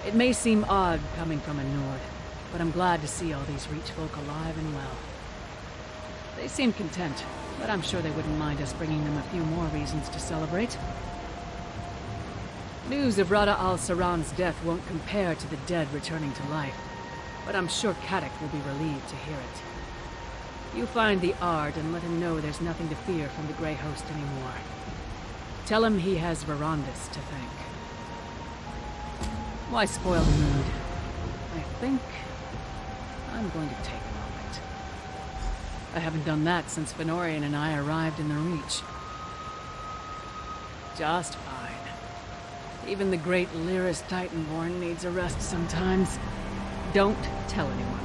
It may seem odd coming from a Nord, but I'm glad to see all these Reach folk alive and well. They seem content, but I'm sure they wouldn't mind us bringing them a few more reasons to celebrate. News of Rada al-Saran's death won't compare to the dead returning to life, but I'm sure Kadak will be relieved to hear it. You find the Ard and let him know there's nothing to fear from the Grey Host anymore. Tell him he has Verandis to thank. Why spoil the mood? I think I'm going to take a moment. I haven't done that since Fenorian and I arrived in the Reach. Just fine. Even the great Lyris Titanborn needs a rest sometimes. Don't tell anyone.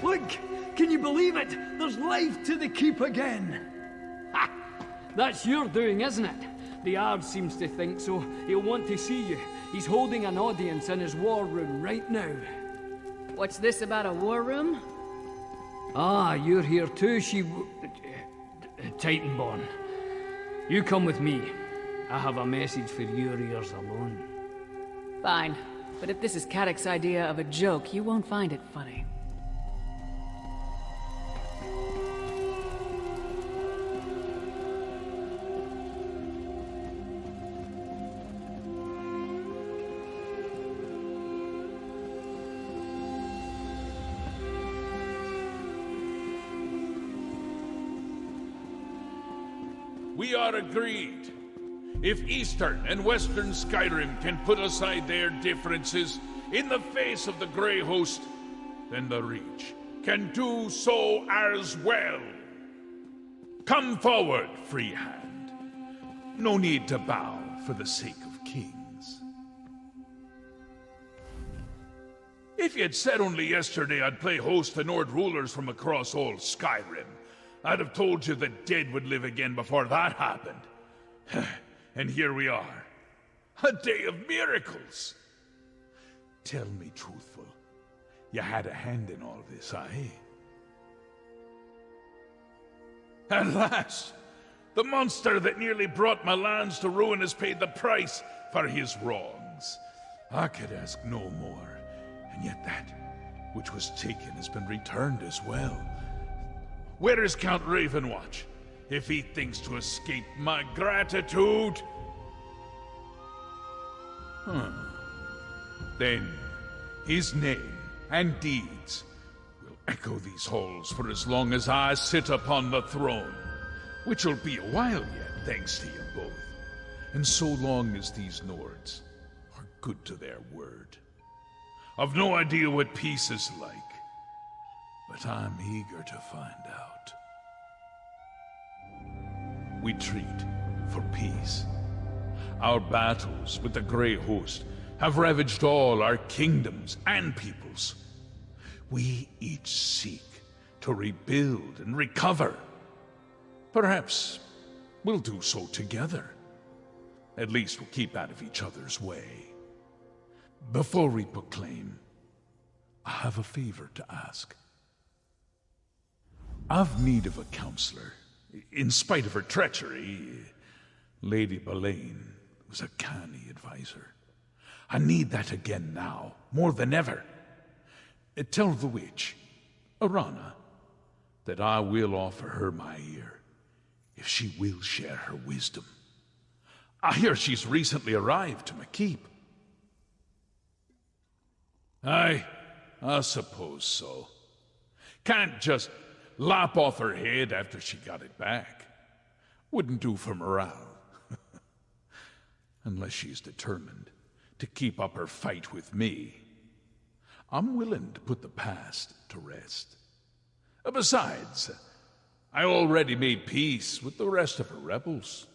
Look! Can you believe it? There's life to the keep again! Ha! That's your doing, isn't it? The Ard seems to think so. He'll want to see you. He's holding an audience in his war room right now. What's this about a war room? Ah, you're here too, Titanborn. You come with me. I have a message for your ears alone. Fine. But if this is Kadak's idea of a joke, you won't find it funny. We are agreed. If Eastern and Western Skyrim can put aside their differences in the face of the Grey Host, then the Reach can do so as well. Come forward, Freehand. No need to bow for the sake of kings. If you'd said only yesterday I'd play host to Nord rulers from across all Skyrim, I'd have told you the dead would live again before that happened. And here we are. A day of miracles. Tell me truthful. You had a hand in all this, eh? Alas! The monster that nearly brought my lands to ruin has paid the price for his wrongs. I could ask no more, and yet that which was taken has been returned as well. Where is Count Ravenwatch, if he thinks to escape my gratitude? Then his name and deeds will echo these halls for as long as I sit upon the throne, which will be a while yet, thanks to you both. And so long as these Nords are good to their word. I've no idea what peace is like, but I'm eager to find out. We treat for peace. Our battles with the Grey Host have ravaged all our kingdoms and peoples. We each seek to rebuild and recover. Perhaps we'll do so together. At least we'll keep out of each other's way. Before we proclaim, I have a favor to ask. I've need of a counselor. In spite of her treachery, Lady Belaine was a canny advisor. I need that again now, more than ever. Tell the witch, Arana, that I will offer her my ear, if she will share her wisdom. I hear she's recently arrived to Makeep. Aye, I suppose so. Can't just lop off her head after she got it back. Wouldn't do for morale. Unless she's determined to keep up her fight with me. I'm willing to put the past to rest. Besides, I already made peace with the rest of her rebels.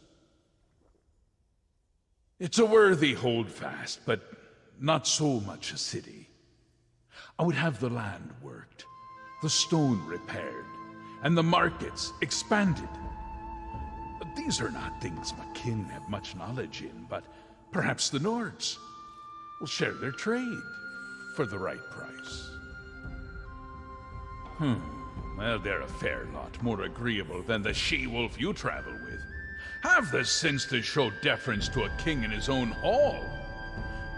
It's a worthy holdfast, but not so much a city. I would have the land worked, the stone repaired, and the markets expanded. These are not things my kin have much knowledge in, but perhaps the Nords will share their trade for the right price. Well, they're a fair lot more agreeable than the she-wolf you travel with. Have the sense to show deference to a king in his own hall.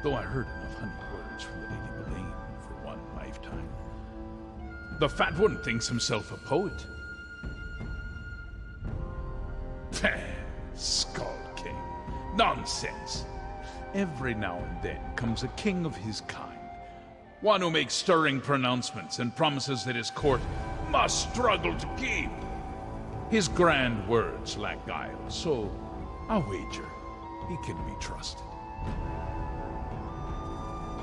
Though I heard enough honeyed words from the Lady Boleyn for one lifetime. The fat one thinks himself a poet. Skull King. Nonsense. Every now and then comes a king of his kind. One who makes stirring pronouncements and promises that his court must struggle to keep. His grand words lack guile, so I'll wager he can be trusted.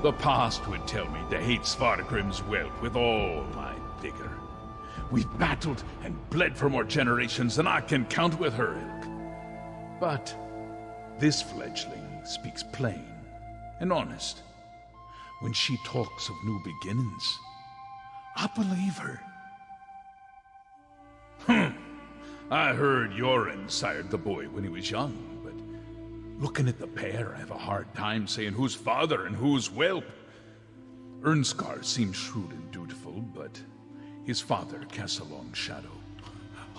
The past would tell me to hate Svargrim's whelp with all my vigor. We've battled and bled for more generations than I can count with her ilk. But this fledgling speaks plain and honest. When she talks of new beginnings, I believe her. I heard Yoren sired the boy when he was young, but looking at the pair, I have a hard time saying who's father and who's whelp. Ernskar seems shrewd and dutiful, but his father casts a long shadow.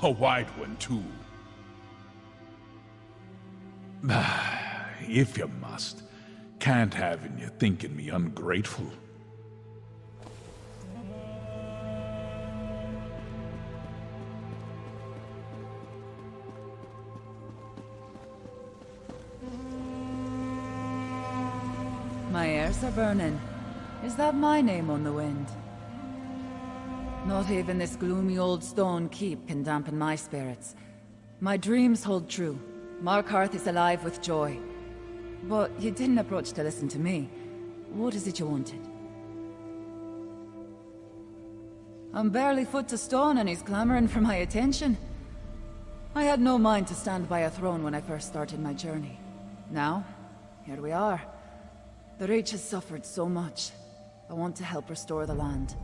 A wide one, too. If you must, can't have you thinking me ungrateful. My ears are burning. Is that my name on the wind? Not even this gloomy old stone keep can dampen my spirits. My dreams hold true. Markarth is alive with joy. But you didn't approach to listen to me. What is it you wanted? I'm barely foot to stone and he's clamoring for my attention. I had no mind to stand by a throne when I first started my journey. Now, here we are. The Reach has suffered so much. I want to help restore the land.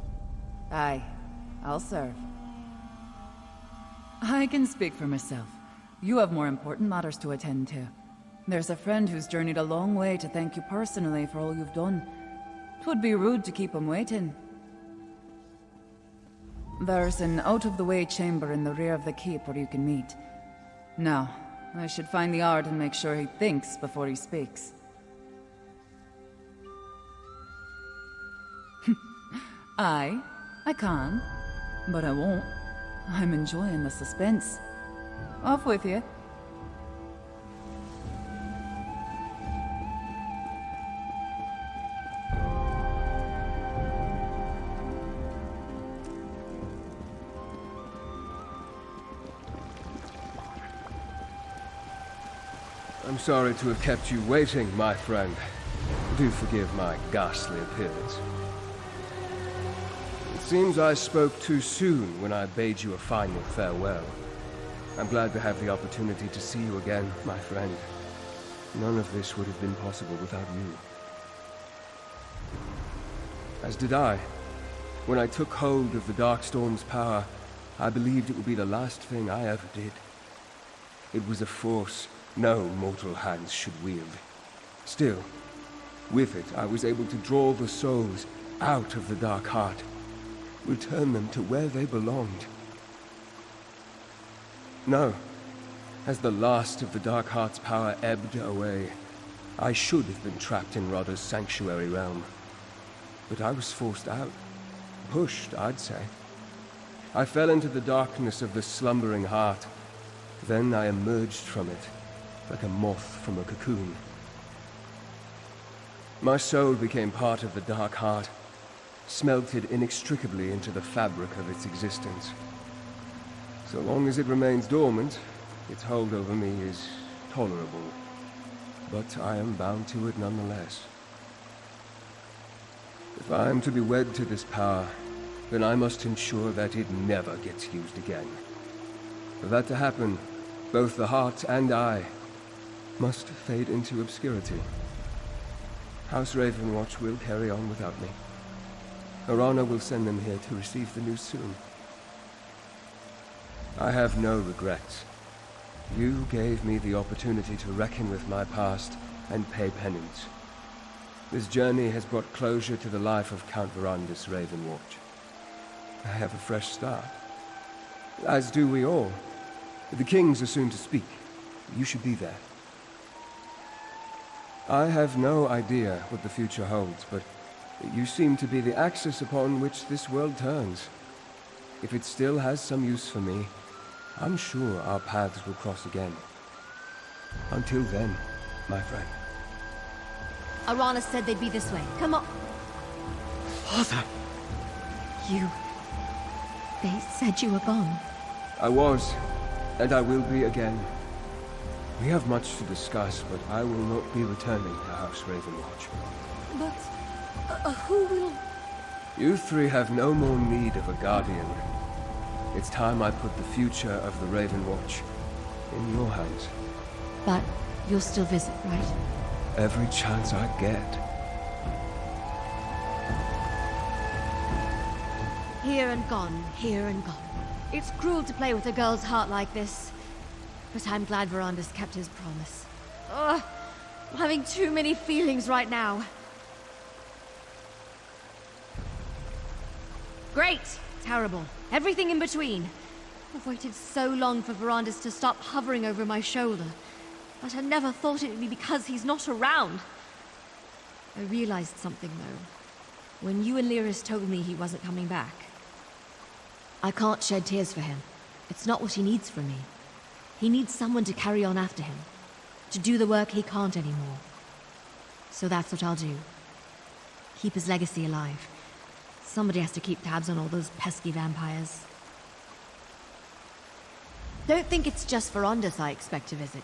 Aye, I'll serve. I can speak for myself. You have more important matters to attend to. There's a friend who's journeyed a long way to thank you personally for all you've done. 'Twould be rude to keep him waiting. There's an out-of-the-way chamber in the rear of the keep where you can meet. Now, I should find the Ard and make sure he thinks before he speaks. Aye, I can, but I won't. I'm enjoying the suspense. Off with you. I'm sorry to have kept you waiting, my friend. Do forgive my ghastly appearance. It seems I spoke too soon when I bade you a final farewell. I'm glad to have the opportunity to see you again, my friend. None of this would have been possible without you. As did I. When I took hold of the Darkstorm's power, I believed it would be the last thing I ever did. It was a force no mortal hands should wield. Still, with it, I was able to draw the souls out of the Dark Heart, return them to where they belonged. No, as the last of the Dark Heart's power ebbed away, I should have been trapped in Rodda's sanctuary realm. But I was forced out. Pushed, I'd say. I fell into the darkness of the slumbering heart. Then I emerged from it, like a moth from a cocoon. My soul became part of the Dark Heart, smelted inextricably into the fabric of its existence. So long as it remains dormant, its hold over me is tolerable. But I am bound to it nonetheless. If I am to be wed to this power, then I must ensure that it never gets used again. For that to happen, both the heart and I must fade into obscurity. House Ravenwatch will carry on without me. Arana will send them here to receive the news soon. I have no regrets. You gave me the opportunity to reckon with my past and pay penance. This journey has brought closure to the life of Count Verandis Ravenwatch. I have a fresh start. As do we all. The kings are soon to speak. You should be there. I have no idea what the future holds, but you seem to be the axis upon which this world turns. If it still has some use for me, I'm sure our paths will cross again. Until then, my friend. Arana said they'd be this way. Come on. Father! They said you were gone. I was, and I will be again. We have much to discuss, but I will not be returning to House Ravenwatch. But, who will... You three have no more need of a guardian. It's time I put the future of the Ravenwatch in your hands. But you'll still visit, right? Every chance I get. Here and gone, here and gone. It's cruel to play with a girl's heart like this. But I'm glad Verandis kept his promise. Ugh, I'm having too many feelings right now. Great! Terrible. Everything in between. I've waited so long for Verandis to stop hovering over my shoulder. But I never thought it would be because he's not around. I realized something, though. When you and Lyris told me he wasn't coming back. I can't shed tears for him. It's not what he needs from me. He needs someone to carry on after him. To do the work he can't anymore. So that's what I'll do. Keep his legacy alive. Somebody has to keep tabs on all those pesky vampires. Don't think it's just Verandis I expect to visit.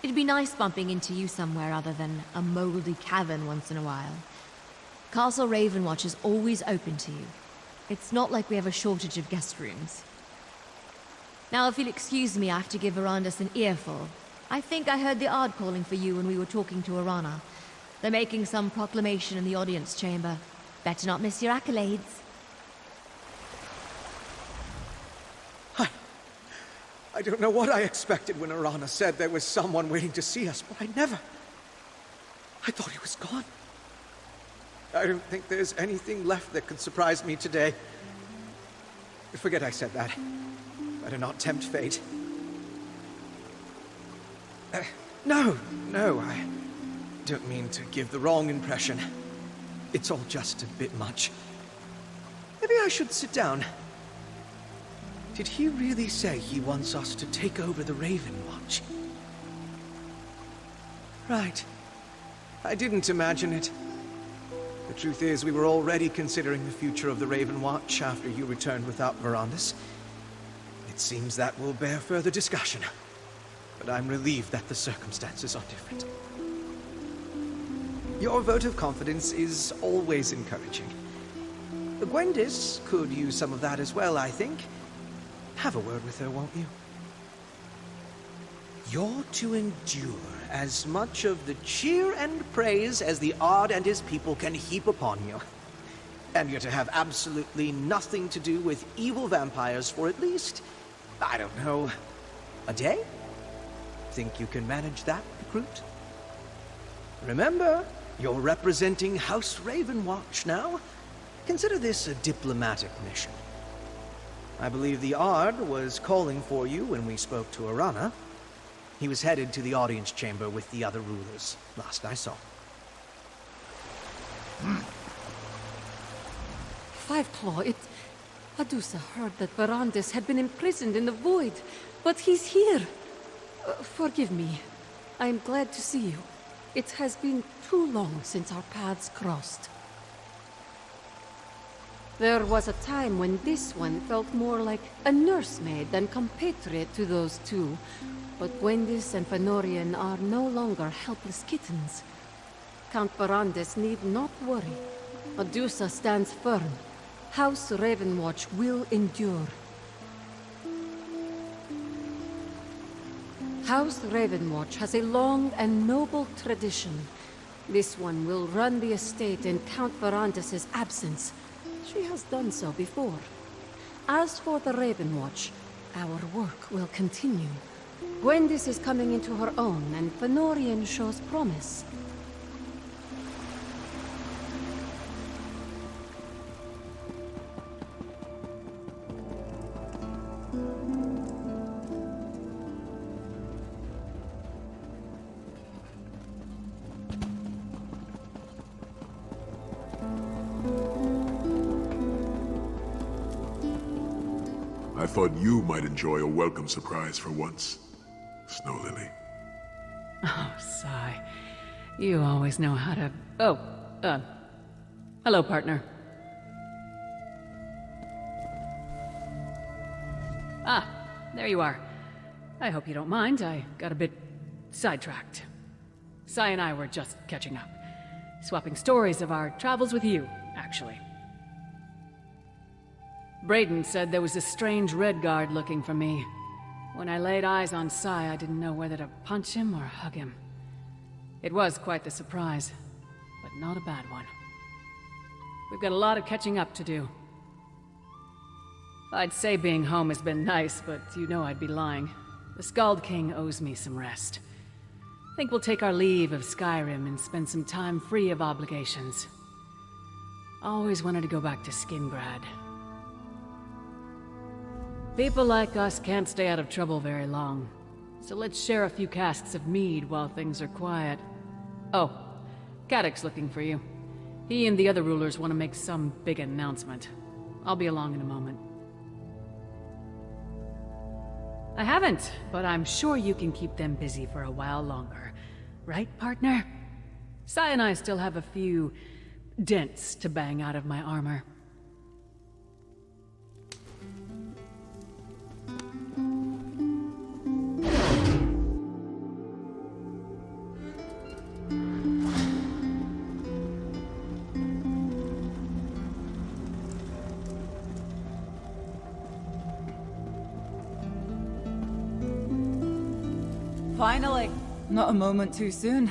It'd be nice bumping into you somewhere other than a moldy cavern once in a while. Castle Ravenwatch is always open to you. It's not like we have a shortage of guest rooms. Now, if you'll excuse me, I have to give Verandis an earful. I think I heard the Ard calling for you when we were talking to Arana. They're making some proclamation in the audience chamber. Better not miss your accolades. I don't know what I expected when Arana said there was someone waiting to see us, but I thought he was gone. I don't think there's anything left that could surprise me today. Forget I said that. Better not tempt fate. No, I don't mean to give the wrong impression. It's all just a bit much. Maybe I should sit down. Did he really say he wants us to take over the Ravenwatch? Right. I didn't imagine it. The truth is, we were already considering the future of the Ravenwatch after you returned without Verandis. It seems that will bear further discussion. But I'm relieved that the circumstances are different. Your vote of confidence is always encouraging. Gwendis could use some of that as well, I think. Have a word with her, won't you? You're to endure as much of the cheer and praise as the Ard and his people can heap upon you. And you're to have absolutely nothing to do with evil vampires for at least, I don't know, a day? Think you can manage that, recruit? Remember, you're representing House Ravenwatch now. Consider this a diplomatic mission. I believe the Ard was calling for you when we spoke to Arana. He was headed to the audience chamber with the other rulers, last I saw. Fiveclaw, Adusa heard that Verandis had been imprisoned in the Void, but he's here. Forgive me. I'm glad to see you. It has been too long since our paths crossed. There was a time when this one felt more like a nursemaid than compatriot to those two. But Gwendis and Fenorian are no longer helpless kittens. Count Verandis need not worry. Adusa stands firm. House Ravenwatch will endure. House Ravenwatch has a long and noble tradition. This one will run the estate in Count Verandis' absence. She has done so before. As for the Ravenwatch, Our work will continue. Gwendis is coming into her own, and Fënorian shows promise. I thought you might enjoy a welcome surprise for once, Snow Lily. Oh, sigh. You always know how to... Oh, hello, partner. Ah, there you are. I hope you don't mind, I got a bit sidetracked. Sai and I were just catching up. Swapping stories of our travels with you, actually. Brayden said there was a strange red guard looking for me. When I laid eyes on Sai, I didn't know whether to punch him or hug him. It was quite the surprise, but not a bad one. We've got a lot of catching up to do. I'd say being home has been nice, but you know I'd be lying. The Skald King owes me some rest. Think we'll take our leave of Skyrim and spend some time free of obligations. Always wanted to go back to Skingrad. People like us can't stay out of trouble very long, so let's share a few casks of mead while things are quiet. Oh, Cadoc's looking for you. He and the other rulers want to make some big announcement. I'll be along in a moment. I haven't, but I'm sure you can keep them busy for a while longer. Right, partner? Sai and I still have a few dents to bang out of my armor. Finally! Not a moment too soon.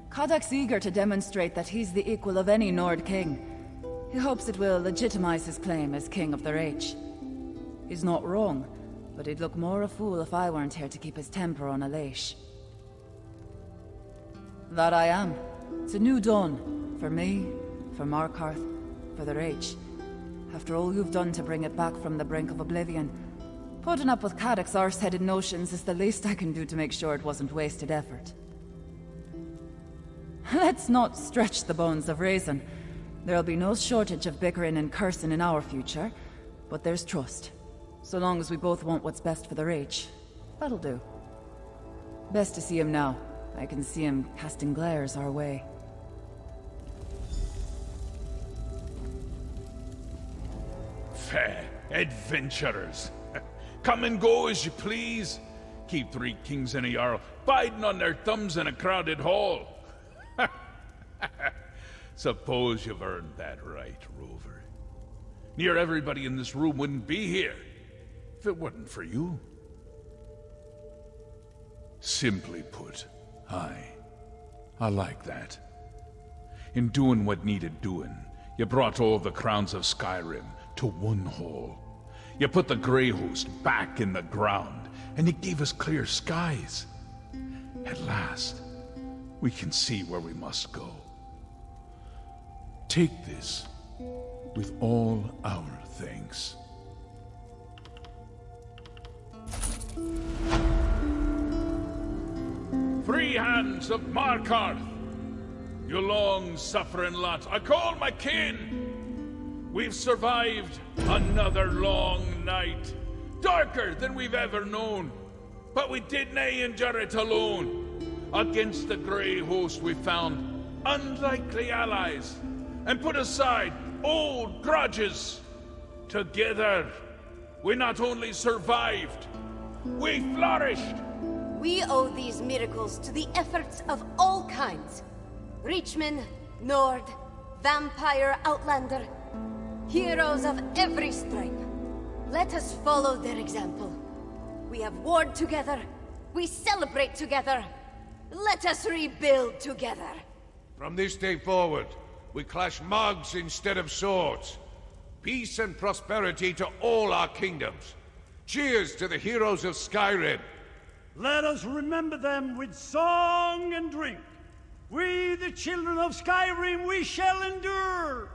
Cadoc's eager to demonstrate that he's the equal of any Nord king. He hopes it will legitimize his claim as king of the Reach. He's not wrong, but he'd look more a fool if I weren't here to keep his temper on a leash. That I am. It's a new dawn. For me, for Markarth, for the Reach. After all you've done to bring it back from the brink of oblivion, putting up with Cadoc's arse-headed notions is the least I can do to make sure it wasn't wasted effort. Let's not stretch the bones of reason. There'll be no shortage of bickering and cursing in our future, but there's trust. So long as we both want what's best for the Reach, that'll do. Best to see him now. I can see him casting glares our way. Fair adventurers. Come and go as you please. Keep 3 kings and a jarl biding on their thumbs in a crowded hall. Suppose you've earned that right, Rover. Near everybody in this room wouldn't be here if it wasn't for you. Simply put, I like that. In doing what needed doing, you brought all the crowns of Skyrim to one hall. You put the Grey Host back in the ground, and you gave us clear skies. At last, we can see where we must go. Take this with all our thanks. Free hands of Markarth, you long-suffering lot, I call my kin. We've survived another long night, darker than we've ever known, but we did nae endure it alone. Against the Grey Host we found unlikely allies, and put aside old grudges. Together, we not only survived, we flourished. We owe these miracles to the efforts of all kinds. Reachmen, Nord, Vampire, Outlander. Heroes of every stripe. Let us follow their example. We have warred together. We celebrate together. Let us rebuild together. From this day forward, we clash mugs instead of swords. Peace and prosperity to all our kingdoms. Cheers to the heroes of Skyrim! Let us remember them with song and drink. We, the children of Skyrim, we shall endure!